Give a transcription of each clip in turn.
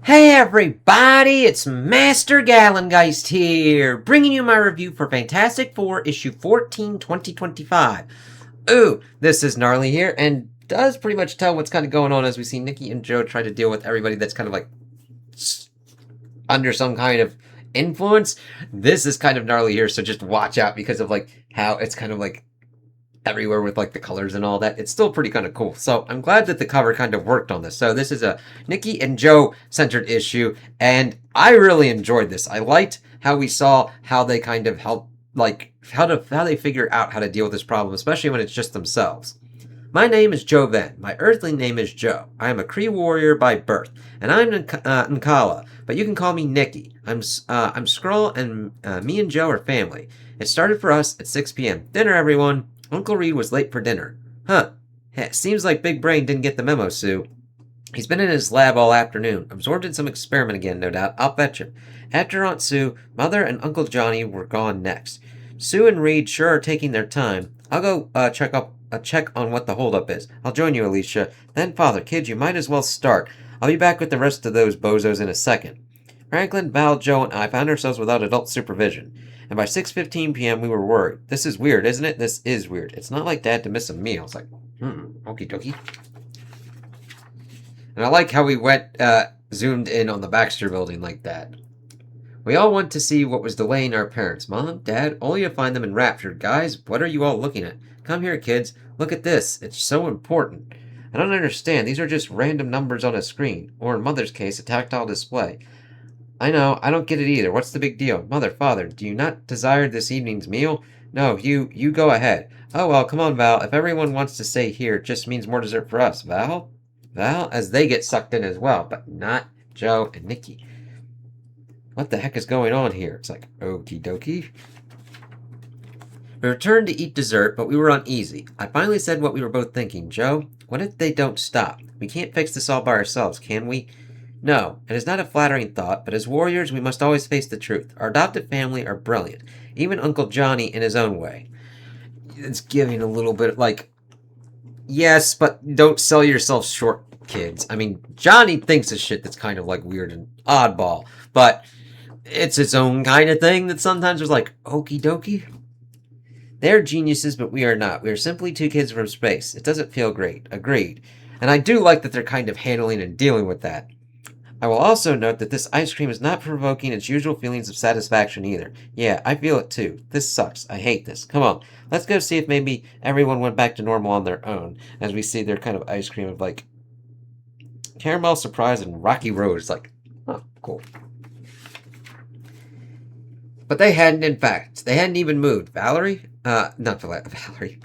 Hey everybody, it's Master Gallengeist here, bringing you my review for Fantastic Four issue 14, 2025. Ooh, this is Gnarly here, and does pretty much tell what's kind of going on as we see Nikki and Joe try to deal with everybody that's kind of like under some kind of influence. This is kind of gnarly here, so just watch out because of like how it's kind of like everywhere with like the colors and all that. It's still pretty kind of cool. So I'm glad that the cover kind of worked on this. So this is a Nikki and Joe centered issue, and I really enjoyed this. I liked how we saw how they kind of help, like how they figure out how to deal with this problem, especially when it's just themselves. My name is Joe Venn. My earthly name is Joe. I am a Cree warrior by birth, and I'm Nkala, but you can call me Nikki. I'm Skrull, and me and Joe are family. It started for us at 6 p.m. Dinner, everyone. Uncle Reed was late for dinner. Huh. Seems like Big Brain didn't get the memo, Sue. He's been in his lab all afternoon, absorbed in some experiment again, no doubt. I'll fetch him. After Aunt Sue, Mother and Uncle Johnny were gone next. Sue and Reed sure are taking their time. I'll go check on what the holdup is. I'll join you, Alicia. Then, Father, kid, you might as well start. I'll be back with the rest of those bozos in a second. Franklin, Val, Joe, and I found ourselves without adult supervision, and by 6:15 p.m. we were worried. This is weird, isn't it? This is weird. It's not like Dad to miss a meal. It's like, okie dokie. And I like how we zoomed in on the Baxter building like that. We all went to see what was delaying our parents. Mom, Dad, only to find them enraptured. Guys, what are you all looking at? Come here, kids. Look at this. It's so important. I don't understand. These are just random numbers on a screen, or in Mother's case, a tactile display. I know, I don't get it either. What's the big deal? Mother, Father, do you not desire this evening's meal? No, you go ahead. Oh, well, come on, Val. If everyone wants to stay here, it just means more dessert for us. Val? Val? As they get sucked in as well, but not Joe and Nikki. What the heck is going on here? It's like, okie dokie. We returned to eat dessert, but we were uneasy. I finally said what we were both thinking. Joe, what if they don't stop? We can't fix this all by ourselves, can we? No, it is not a flattering thought, but as warriors we must always face the truth. Our adopted family are brilliant, even Uncle Johnny in his own way. It's giving a little bit like, yes, but don't sell yourself short, kids. I mean, Johnny thinks of shit that's kind of like weird and oddball, but it's its own kind of thing that sometimes is like, okie dokie. They're geniuses, but we are not. We are simply two kids from space. It doesn't feel great. Agreed. And I do like that they're kind of handling and dealing with that. I will also note that this ice cream is not provoking its usual feelings of satisfaction either. Yeah, I feel it too. This sucks. I hate this. Come on, let's go see if maybe everyone went back to normal on their own, as we see their kind of ice cream of like caramel surprise and rocky road. It's like, oh, cool. But they hadn't, in fact. They hadn't even moved. Valerie? Valerie.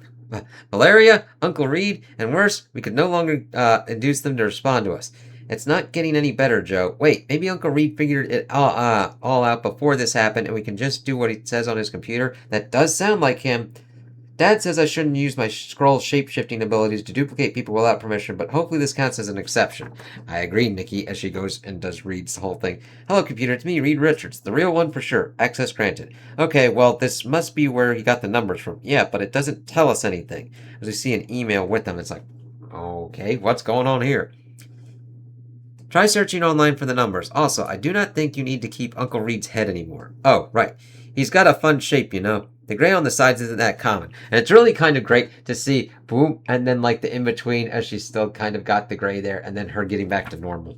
Valeria, Uncle Reed, and worse, we could no longer induce them to respond to us. It's not getting any better, Joe. Wait, maybe Uncle Reed figured it all out before this happened, and we can just do what he says on his computer? That does sound like him. Dad says I shouldn't use my Skrull shape-shifting abilities to duplicate people without permission, but hopefully this counts as an exception. I agree, Nikki, as she goes and does Reed's whole thing. Hello, computer, it's me, Reed Richards. The real one for sure. Access granted. Okay, well, this must be where he got the numbers from. Yeah, but it doesn't tell us anything. As we see an email with them, it's like, okay, what's going on here? Try searching online for the numbers. Also, I do not think you need to keep Uncle Reed's head anymore. Oh, right. He's got a fun shape, you know. The gray on the sides isn't that common. And it's really kind of great to see, boom, and then like the in-between as she's still kind of got the gray there, and then her getting back to normal.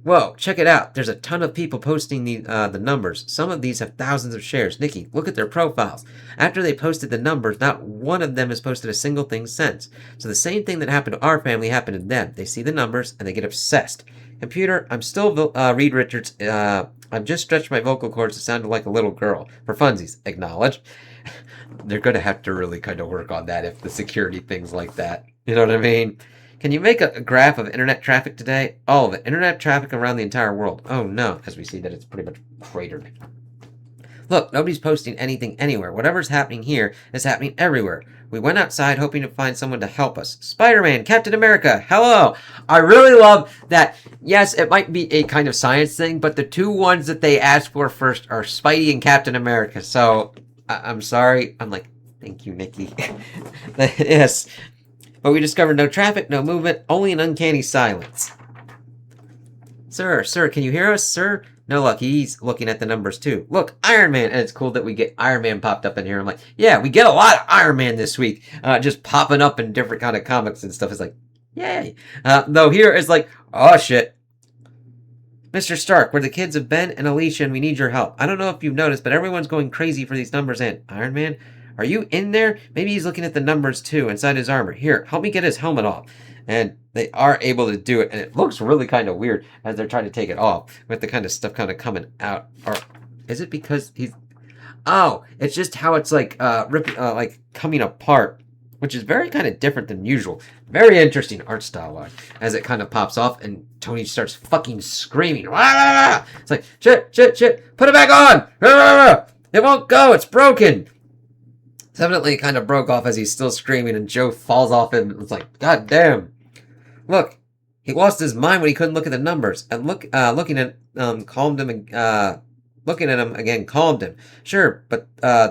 Whoa, check it out. There's a ton of people posting the numbers. Some of these have thousands of shares. Nikki, look at their profiles. After they posted the numbers, not one of them has posted a single thing since. So the same thing that happened to our family happened to them. They see the numbers and they get obsessed. Computer, I'm still Reed Richards. I've just stretched my vocal cords to sound like a little girl. For funsies, acknowledge. They're going to have to really kind of work on that if the security things like that. You know what I mean? Can you make a graph of internet traffic today? All of it. Internet traffic around the entire world. Oh no, as we see that it's pretty much cratered. Look, nobody's posting anything anywhere. Whatever's happening here is happening everywhere. We went outside hoping to find someone to help us. Spider-Man, Captain America, hello! I really love that, yes, it might be a kind of science thing, but the two ones that they asked for first are Spidey and Captain America. So, I'm sorry. I'm like, thank you, Nikki. Yes. But we discovered no traffic, no movement, only an uncanny silence. Sir, can you hear us, sir? No luck, he's looking at the numbers too. Look, Iron Man! And it's cool that we get Iron Man popped up in here. I'm like, yeah, we get a lot of Iron Man this week. Just popping up in different kind of comics and stuff. It's like, yay. Though here it's like, oh shit. Mr. Stark, we're the kids of Ben and Alicia and we need your help. I don't know if you've noticed, but everyone's going crazy for these numbers and Iron Man, are you in there? Maybe he's looking at the numbers too inside his armor. Here, help me get his helmet off. And they are able to do it, and it looks really kind of weird as they're trying to take it off with the kind of stuff kind of coming out. Or is it because he's... Oh, it's just how it's like ripping, like coming apart, which is very kind of different than usual. Very interesting art style-wise as it kind of pops off, and Tony starts fucking screaming. Ah! It's like, shit, put it back on! Ah! It won't go, it's broken! It's evidently kind of broke off as he's still screaming, and Joe falls off him. It's like, god damn. Look, he lost his mind when he couldn't look at the numbers. And looking at calmed him. Looking at him again calmed him. Sure, but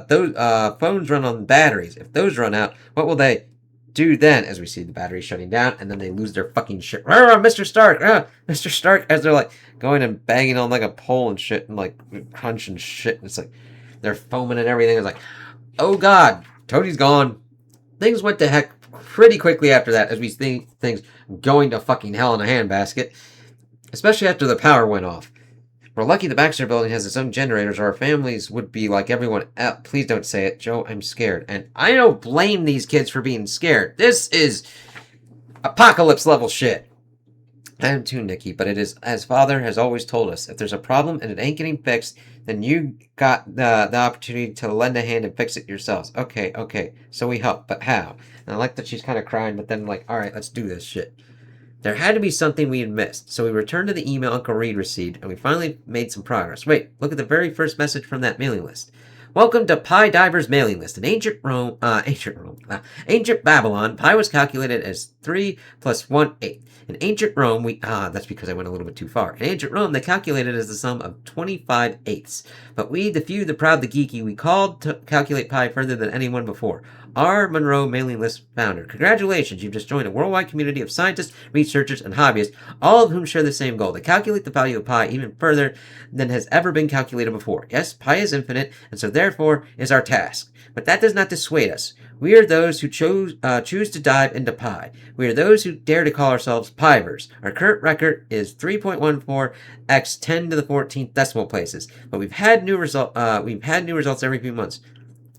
those phones run on batteries. If those run out, what will they do then? As we see the batteries shutting down, and then they lose their fucking shit. Mr. Stark, Mr. Stark, as they're like going and banging on like a pole and shit, and like crunching shit. And it's like they're foaming and everything. It's like, oh god, Tony's gone. Things went to heck pretty quickly after that, as we see things going to fucking hell in a handbasket, especially after the power went off. We're lucky the Baxter building has its own generators, or our families would be like everyone else. Please don't say it, Joe, I'm scared. And I don't blame these kids for being scared. This is apocalypse level shit. I am too, Nikki, but it is, as Father has always told us, if there's a problem and it ain't getting fixed, then you got the opportunity to lend a hand and fix it yourselves. Okay, so we help, but how? And I like that she's kind of crying, but then like, alright, let's do this shit. There had to be something we had missed, so we returned to the email Uncle Reed received, and we finally made some progress. Wait, look at the very first message from that mailing list. Welcome to Pi Diver's mailing list. In ancient Babylon, pi was calculated as 3 plus 1/8. In ancient Rome, that's because I went a little bit too far. In ancient Rome, they calculated as the sum of 25 eighths. But we, the few, the proud, the geeky, we called to calculate pi further than anyone before. R. Monroe mailing list founder. Congratulations, you've just joined a worldwide community of scientists, researchers, and hobbyists, all of whom share the same goal, to calculate the value of pi even further than has ever been calculated before. Yes, pi is infinite, and so therefore is our task. But that does not dissuade us. We are those who choose to dive into pi. We are those who dare to call ourselves pivers. Our current record is 3.14 x 10 to the 14th decimal places, but we've had new results every few months.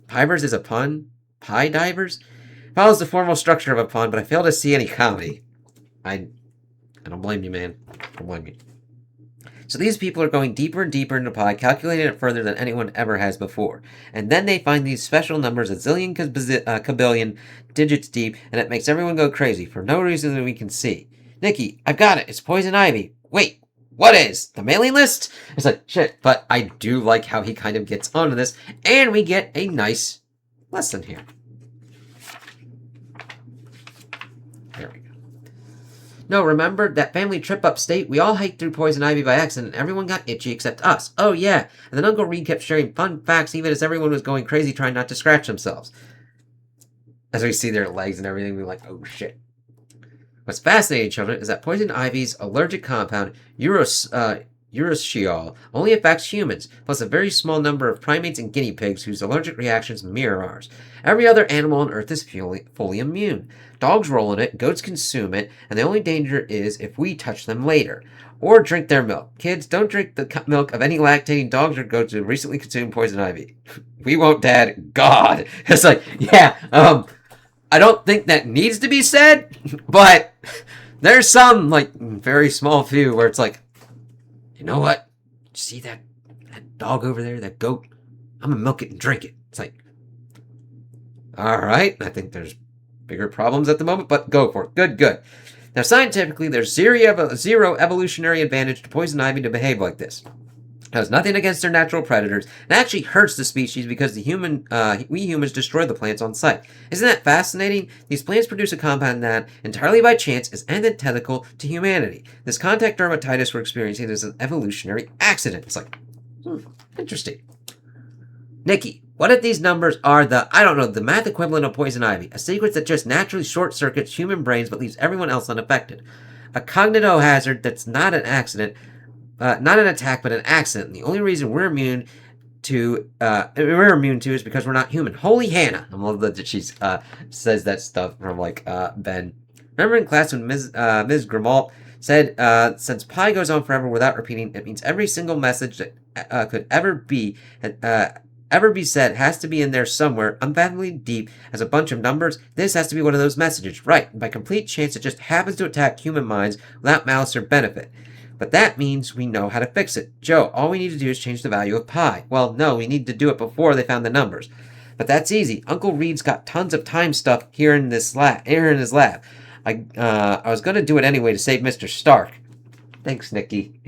Pivers is a pun? Pi divers? Follows the formal structure of a pun, but I fail to see any comedy. I don't blame you, man. I don't blame you. So these people are going deeper and deeper into pi, calculating it further than anyone ever has before. And then they find these special numbers, a zillion kabillion digits deep, and it makes everyone go crazy for no reason that we can see. Nikki, I've got it. It's poison ivy. Wait, what is? The mailing list? It's like, shit, but I do like how he kind of gets onto this, and we get a nice lesson here. There we go. No, remember that family trip upstate? We all hiked through poison ivy by accident, and everyone got itchy except us. Oh, yeah. And then Uncle Reed kept sharing fun facts even as everyone was going crazy trying not to scratch themselves. As we see their legs and everything, we're like, oh, shit. What's fascinating, children, is that poison ivy's allergic compound, urushiol, only affects humans, plus a very small number of primates and guinea pigs whose allergic reactions mirror ours. Every other animal on Earth is fully immune. Dogs roll in it, goats consume it, and the only danger is if we touch them later. Or drink their milk. Kids, don't drink the milk of any lactating dogs or goats who recently consumed poison ivy. We won't, Dad. God. It's like, yeah, I don't think that needs to be said, but there's some, like, very small few where it's like, you know what? See that dog over there, that goat? I'm gonna milk it and drink it. It's like, all right. I think there's bigger problems at the moment, but go for it. Good. Now, scientifically, there's zero evolutionary advantage to poison ivy to behave like this. It has nothing against their natural predators. It actually hurts the species because we humans destroy the plants on sight. Isn't that fascinating? These plants produce a compound that, entirely by chance, is antithetical to humanity. This contact dermatitis we're experiencing is an evolutionary accident. It's like, interesting. Nikki, what if these numbers are the math equivalent of poison ivy? A sequence that just naturally short-circuits human brains but leaves everyone else unaffected. a cognitive hazard that's not an accident, not an attack, but an accident. And the only reason we're immune to is because we're not human. Holy Hannah! I love that she says that stuff from like Ben. Remember in class when Ms. Grimault said, since pi goes on forever without repeating, it means every single message that could ever be said has to be in there somewhere, unfathomably deep as a bunch of numbers. This has to be one of those messages. Right, and by complete chance it just happens to attack human minds without malice or benefit. But that means we know how to fix it. Joe, all we need to do is change the value of pi. Well, no, we need to do it before they found the numbers. But that's easy. Uncle Reed's got tons of time stuff here in his lab. I was going to do it anyway to save Mr. Stark. Thanks, Nikki.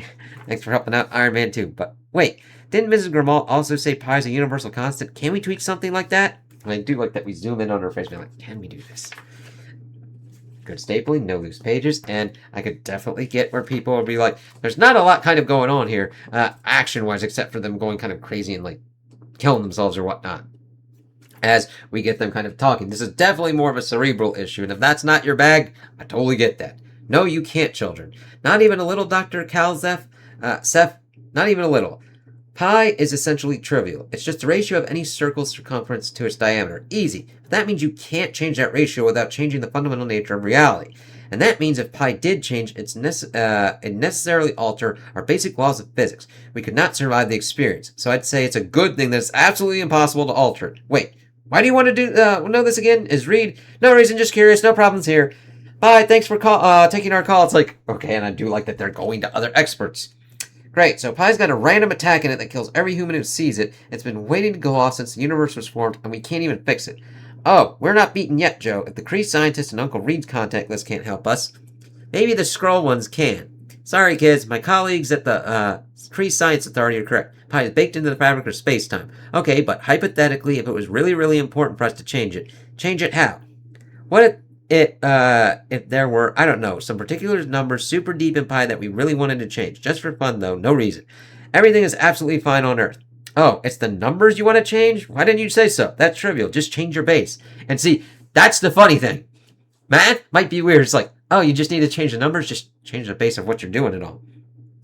Thanks for helping out Iron Man too. But wait, didn't Mrs. Grimault also say pi is a universal constant? Can we tweak something like that? And I do like that we zoom in on her face and be like, can we do this? Good stapling, no loose pages, and I could definitely get where people would be like, there's not a lot kind of going on here, action-wise, except for them going kind of crazy and like killing themselves or whatnot. As we get them kind of talking. This is definitely more of a cerebral issue, and if that's not your bag, I totally get that. No, you can't, children. Not even a little, Dr. Seth, not even a little. Pi is essentially trivial. It's just the ratio of any circle's circumference to its diameter. Easy. But that means you can't change that ratio without changing the fundamental nature of reality. And that means if pi did change, it'd necessarily alter our basic laws of physics. We could not survive the experience. So I'd say it's a good thing that it's absolutely impossible to alter it. Wait, why do you want to know this again? Is Reed? No reason, just curious, no problems here. Bye, thanks for taking our call. It's like, okay, and I do like that they're going to other experts. Great, so Pi's got a random attack in it that kills every human who sees it. It's been waiting to go off since the universe was formed, and we can't even fix it. Oh, we're not beaten yet, Joe. If the Kree scientists and Uncle Reed's contact list can't help us, maybe the Skrull ones can. Sorry, kids, my colleagues at the Kree Science Authority are correct. Pi is baked into the fabric of space-time. Okay, but hypothetically, if it was really, really important for us to change it how? What if there were, I don't know, some particular numbers super deep in pi that we really wanted to change? Just for fun, though, no reason. Everything is absolutely fine on Earth. Oh, it's the numbers you want to change? Why didn't you say so? That's trivial. Just change your base. And see, that's the funny thing. Math might be weird. It's like, oh, you just need to change the numbers? Just change the base of what you're doing and all.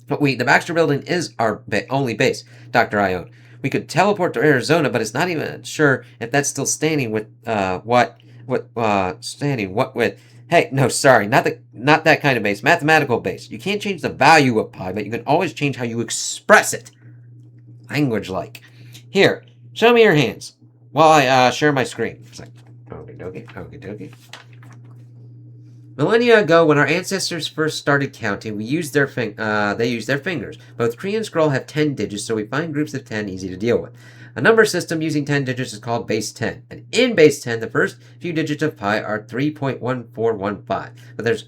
But the Baxter Building is our only base, Dr. Ione. We could teleport to Arizona, but it's not even sure if that's still standing with, Hey, no, sorry, not that kind of base. Mathematical base. You can't change the value of pi, but you can always change how you express it. Language-like. Here, show me your hands while I share my screen. It's like, okie dokie. Millennia ago, when our ancestors first started counting, they used their fingers. Both Kree and Skrull have 10 digits, so we find groups of 10 easy to deal with. A number system using 10 digits is called base 10. And in base 10, the first few digits of pi are 3.1415. But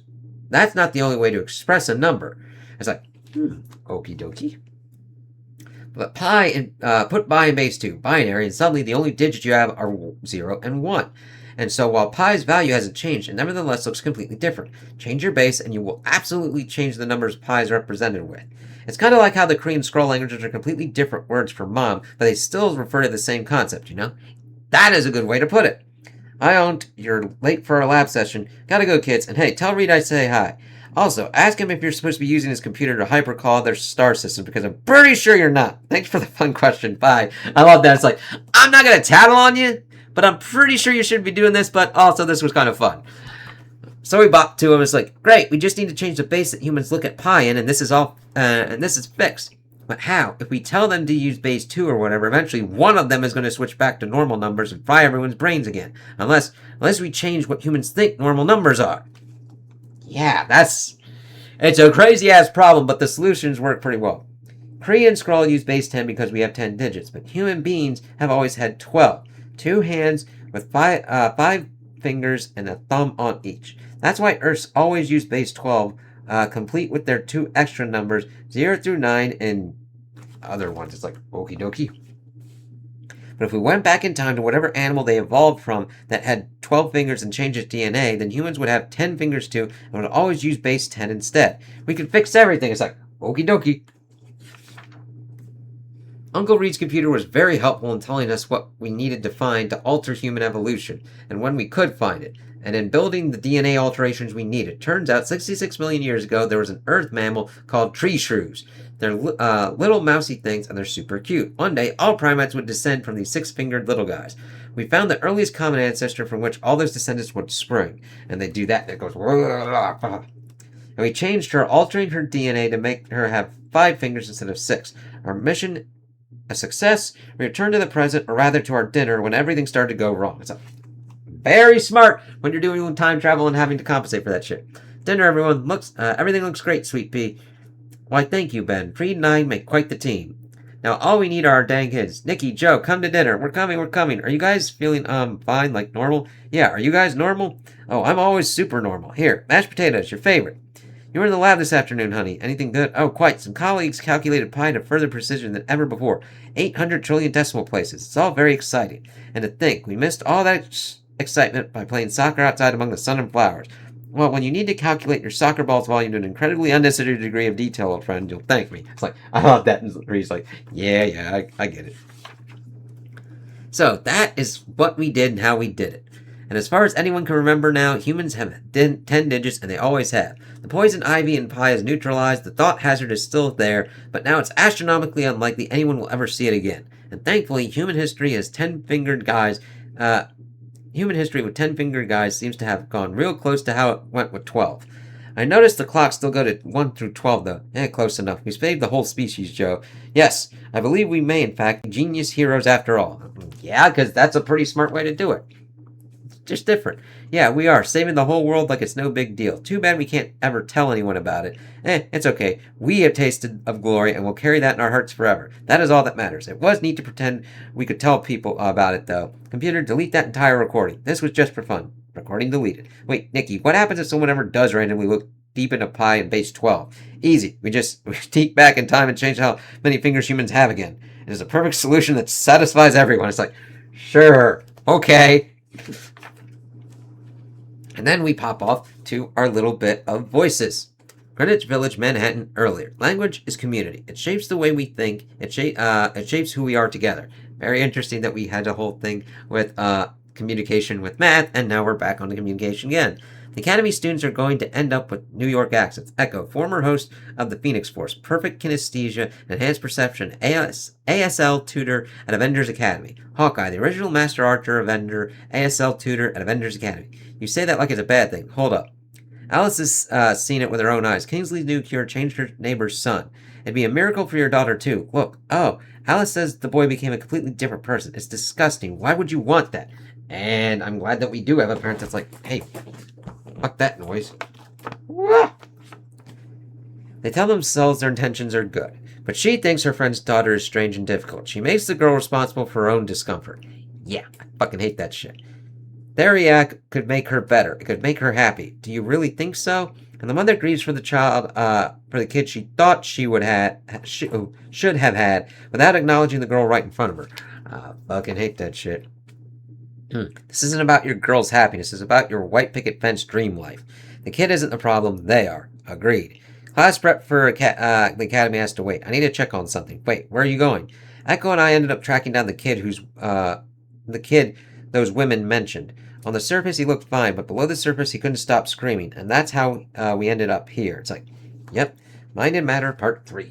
that's not the only way to express a number. It's like, okie dokie. But put pi in base 2, binary, and suddenly the only digits you have are 0 and 1. And so while pi's value hasn't changed, it nevertheless looks completely different. Change your base, and you will absolutely change the numbers pi is represented with. It's kind of like how the Kree and Skrull languages are completely different words for mom, but they still refer to the same concept, you know? That is a good way to put it. You're late for our lab session. Gotta go, kids. And hey, tell Reed I say hi. Also, ask him if you're supposed to be using his computer to hypercall their star system, because I'm pretty sure you're not. Thanks for the fun question. Bye. I love that. It's like, I'm not gonna tattle on you, but I'm pretty sure you should be doing this, but also this was kind of fun. So we bop to him. It's like, great, we just need to change the base that humans look at pi in, and this is fixed. But how? If we tell them to use base 2 or whatever, eventually one of them is going to switch back to normal numbers and fry everyone's brains again. Unless we change what humans think normal numbers are. Yeah, it's a crazy-ass problem, but the solutions work pretty well. Kree and Skrull use base 10 because we have 10 digits, but human beings have always had 12. 2 hands with 5 fingers and a thumb on each. That's why Earths always use base 12, complete with their 2 extra numbers, 0 through 9, and other ones. It's like, okie dokie. But if we went back in time to whatever animal they evolved from that had 12 fingers and changed its DNA, then humans would have 10 fingers too, and would always use base 10 instead. We could fix everything. It's like, okie dokie. Uncle Reed's computer was very helpful in telling us what we needed to find to alter human evolution, and when we could find it. and in building the DNA alterations we needed. Turns out 66 million years ago, there was an earth mammal called tree shrews. They're little mousy things, and they're super cute. One day, all primates would descend from these six-fingered little guys. We found the earliest common ancestor from which all those descendants would spring. And they do that, and it goes... And we changed her, altering her DNA to make her have 5 fingers instead of 6. Our mission, a success. We returned to the present, or rather to our dinner, when everything started to go wrong. It's very smart when you're doing time travel and having to compensate for that shit. Dinner, everyone. Everything looks great, Sweet Pea. Why, thank you, Ben. Freed and I make quite the team. Now, all we need are our dang kids. Nikki, Joe, come to dinner. We're coming. Are you guys feeling, fine, like normal? Yeah, are you guys normal? Oh, I'm always super normal. Here, mashed potatoes, your favorite. You were in the lab this afternoon, honey. Anything good? Oh, quite. Some colleagues calculated pi to further precision than ever before. 800 trillion decimal places. It's all very exciting. And to think, we missed all that excitement by playing soccer outside among the sun and flowers. Well, when you need to calculate your soccer ball's volume to an incredibly unnecessary degree of detail, old friend, you'll thank me. It's like, I love that. And Reed's like, yeah, I get it. So, that is what we did and how we did it. And as far as anyone can remember now, humans have 10 digits, and they always have. The poison ivy in pi is neutralized, the thought hazard is still there, but now it's astronomically unlikely anyone will ever see it again. And thankfully, human history with 10-fingered guys seems to have gone real close to how it went with 12. I noticed the clocks still go to 1 through 12, though. Close enough. We saved the whole species, Joe. Yes, I believe we may, in fact, be genius heroes after all. Yeah, because that's a pretty smart way to do it. Just different. Yeah, we are. Saving the whole world like it's no big deal. Too bad we can't ever tell anyone about it. It's okay. We have tasted of glory, and we'll carry that in our hearts forever. That is all that matters. It was neat to pretend we could tell people about it, though. Computer, delete that entire recording. This was just for fun. Recording deleted. Wait, Nikki, what happens if someone ever does randomly look deep into pi and base 12? Easy. We peek back in time and change how many fingers humans have again. It is a perfect solution that satisfies everyone. It's like, sure, okay. And then we pop off to our little bit of voices. Greenwich Village, Manhattan, earlier. Language is community. It shapes the way we think. It shapes who we are together. Very interesting that we had a whole thing with communication with math, and now we're back on the communication again. The Academy students are going to end up with New York accents. Echo, former host of the Phoenix Force, perfect kinesthesia, enhanced perception, ASL tutor at Avengers Academy. Hawkeye, the original master archer Avenger, ASL tutor at Avengers Academy. You say that like it's a bad thing. Hold up. Alice has seen it with her own eyes. Kingsley's new cure changed her neighbor's son. It'd be a miracle for your daughter, too. Look. Oh, Alice says the boy became a completely different person. It's disgusting. Why would you want that? And I'm glad that we do have a parent that's like, hey, fuck that noise. They tell themselves their intentions are good, but she thinks her friend's daughter is strange and difficult. She makes the girl responsible for her own discomfort. Yeah, I fucking hate that shit. Theriac could make her better. It could make her happy. Do you really think so? And the mother grieves for the child, for the kid she thought should have had, without acknowledging the girl right in front of her. Fucking hate that shit. This isn't about your girl's happiness. It's about your white picket fence dream life. The kid isn't the problem. They are. Agreed. Class prep for the academy has to wait. I need to check on something. Wait, where are you going? Echo and I ended up tracking down the kid those women mentioned. On the surface, he looked fine, but below the surface, he couldn't stop screaming, and that's how we ended up here. It's like, yep, Mind and Matter, Part 3.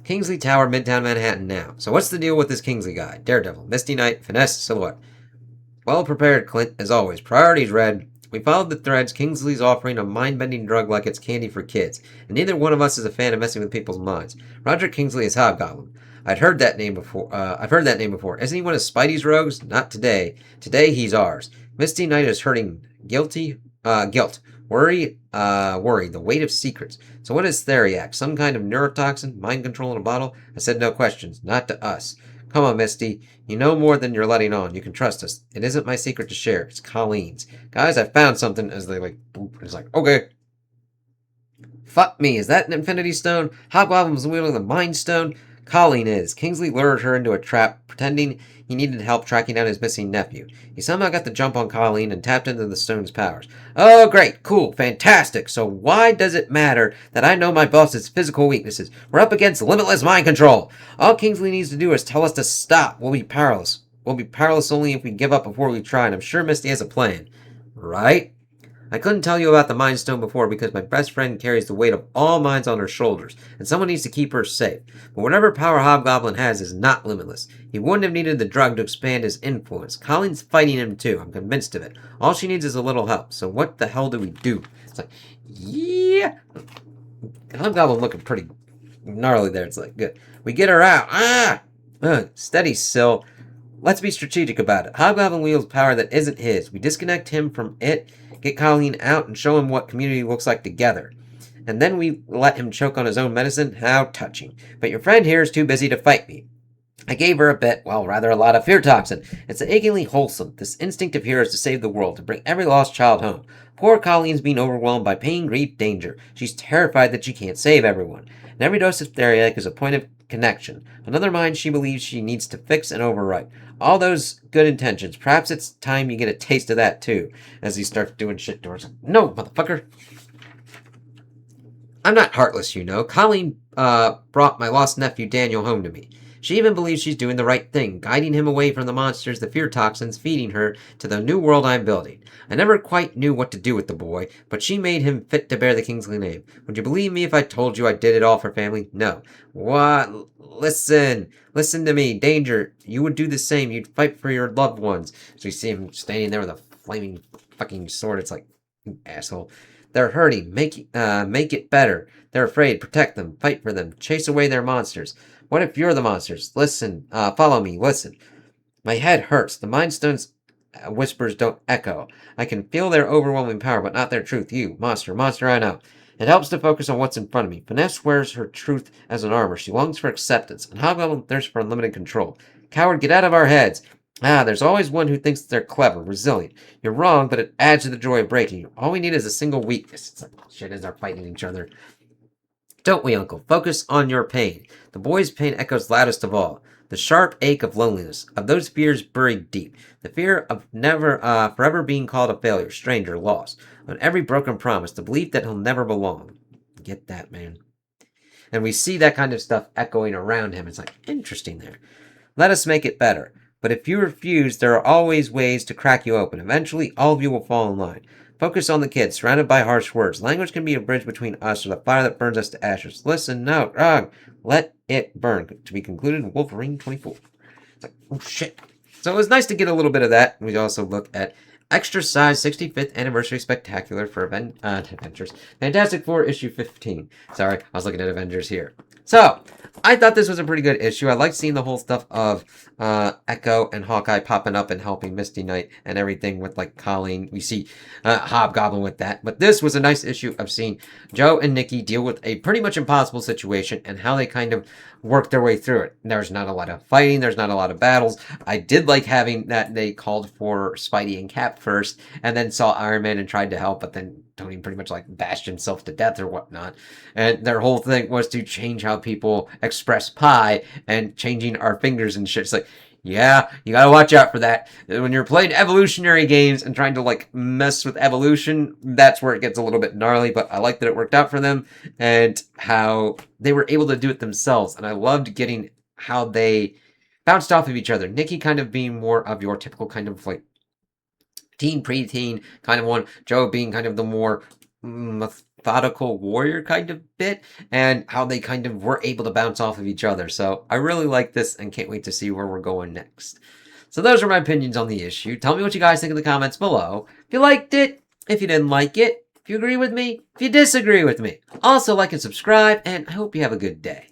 Kingsley Tower, Midtown Manhattan now. So what's the deal with this Kingsley guy? Daredevil, Misty Knight, Finesse, Silhouette. Well prepared, Clint, as always. Priorities read. We followed the threads. Kingsley's offering a mind-bending drug like it's candy for kids, and neither one of us is a fan of messing with people's minds. Roger Kingsley is Hobgoblin. I've heard that name before. Isn't he one of Spidey's rogues? Not today. Today he's ours. Misty Knight is hurting. Guilt. Worry. The weight of secrets. So what is Theriac? Some kind of neurotoxin? Mind control in a bottle? I said no questions. Not to us. Come on, Misty. You know more than you're letting on. You can trust us. It isn't my secret to share. It's Colleen's. Guys, I found something. As they boop. It's like, okay. Fuck me. Is that an Infinity Stone? Hobgoblin's wielding the Mind Stone? Colleen is. Kingsley lured her into a trap, pretending he needed help tracking down his missing nephew. He somehow got the jump on Colleen and tapped into the stone's powers. Oh, great, cool, fantastic. So why does it matter that I know my boss's physical weaknesses? We're up against limitless mind control. All Kingsley needs to do is tell us to stop. We'll be powerless. we'll be powerless only if we give up before we try, and I'm sure Misty has a plan. Right? I couldn't tell you about the Mind Stone before because my best friend carries the weight of all minds on her shoulders, and someone needs to keep her safe. But whatever power Hobgoblin has is not limitless. He wouldn't have needed the drug to expand his influence. Colleen's fighting him too, I'm convinced of it. All she needs is a little help, so what the hell do we do? It's like, yeah! Hobgoblin looking pretty gnarly there. It's like, good. We get her out. Steady, Syl. Let's be strategic about it. Hobgoblin wields power that isn't his. We disconnect him from it, get Colleen out, and show him what community looks like together. And then we let him choke on his own medicine? How touching. But your friend here is too busy to fight me. I gave her a bit, well, rather a lot of fear toxin. It's achingly wholesome. This instinct of hers to save the world, to bring every lost child home. Poor Colleen's being overwhelmed by pain, grief, danger. She's terrified that she can't save everyone. And every dose of theriac is a point of connection. Another mind she believes she needs to fix and overwrite. All those good intentions. Perhaps it's time you get a taste of that too. As he starts doing shit towards him. No, motherfucker. I'm not heartless, you know. Colleen brought my lost nephew Daniel home to me. She even believes she's doing the right thing, guiding him away from the monsters, the fear toxins, feeding her to the new world I'm building. I never quite knew what to do with the boy, but she made him fit to bear the Kingsley name. Would you believe me if I told you I did it all for family? No. What? Listen to me. Danger. You would do the same. You'd fight for your loved ones. So you see him standing there with a flaming fucking sword. It's like, you asshole. They're hurting. Make it better. They're afraid. Protect them. Fight for them. Chase away their monsters. What if you're the monsters? Listen. Follow me. Listen. My head hurts. The Mind Stone's whispers don't echo. I can feel their overwhelming power, but not their truth. You, monster, I know. It helps to focus on what's in front of me. Finesse wears her truth as an armor. She longs for acceptance, and Hobgoblin thirsts for unlimited control. Coward, get out of our heads. There's always one who thinks they're clever, resilient. You're wrong, but it adds to the joy of breaking you. All we need is a single weakness. It's like, shit, as they're fighting each other. Don't we, Uncle? Focus on your pain. The boy's pain echoes loudest of all. The sharp ache of loneliness, of those fears buried deep. The fear of forever being called a failure, stranger, lost. On every broken promise, the belief that he'll never belong. Get that, man. And we see that kind of stuff echoing around him. It's like, interesting there. Let us make it better. But if you refuse, there are always ways to crack you open. Eventually, all of you will fall in line. Focus on the kids, surrounded by harsh words. Language can be a bridge between us or the fire that burns us to ashes. Listen, no, let it burn. To be concluded in Wolverine 24. It's like, oh shit. So it was nice to get a little bit of that. We also look at Extra Size 65th Anniversary Spectacular for Adventures. Fantastic Four issue 15. Sorry, I was looking at Avengers here. So, I thought this was a pretty good issue. I liked seeing the whole stuff of Echo and Hawkeye popping up and helping Misty Knight and everything with, like, Colleen. We see Hobgoblin with that. But this was a nice issue of seeing Joe and Nikki deal with a pretty much impossible situation and how they kind of work their way through it. There's not a lot of fighting. There's not a lot of battles. I did like having that they called for Spidey and Cap first and then saw Iron Man and tried to help, but then Tony pretty much like bashed himself to death or whatnot. And their whole thing was to change how people express pie and changing our fingers and shit. It's like, yeah, you gotta watch out for that. When you're playing evolutionary games and trying to like mess with evolution, that's where it gets a little bit gnarly, but I like that it worked out for them and how they were able to do it themselves. And I loved getting how they bounced off of each other. Nikki kind of being more of your typical kind of like teen, preteen kind of one. Joe being kind of the more methodical warrior kind of bit, and how they kind of were able to bounce off of each other. So I really like this and can't wait to see where we're going next. So those are my opinions on the issue. Tell me what you guys think in the comments below. If you liked it, if you didn't like it, if you agree with me, if you disagree with me. Also like and subscribe, and I hope you have a good day.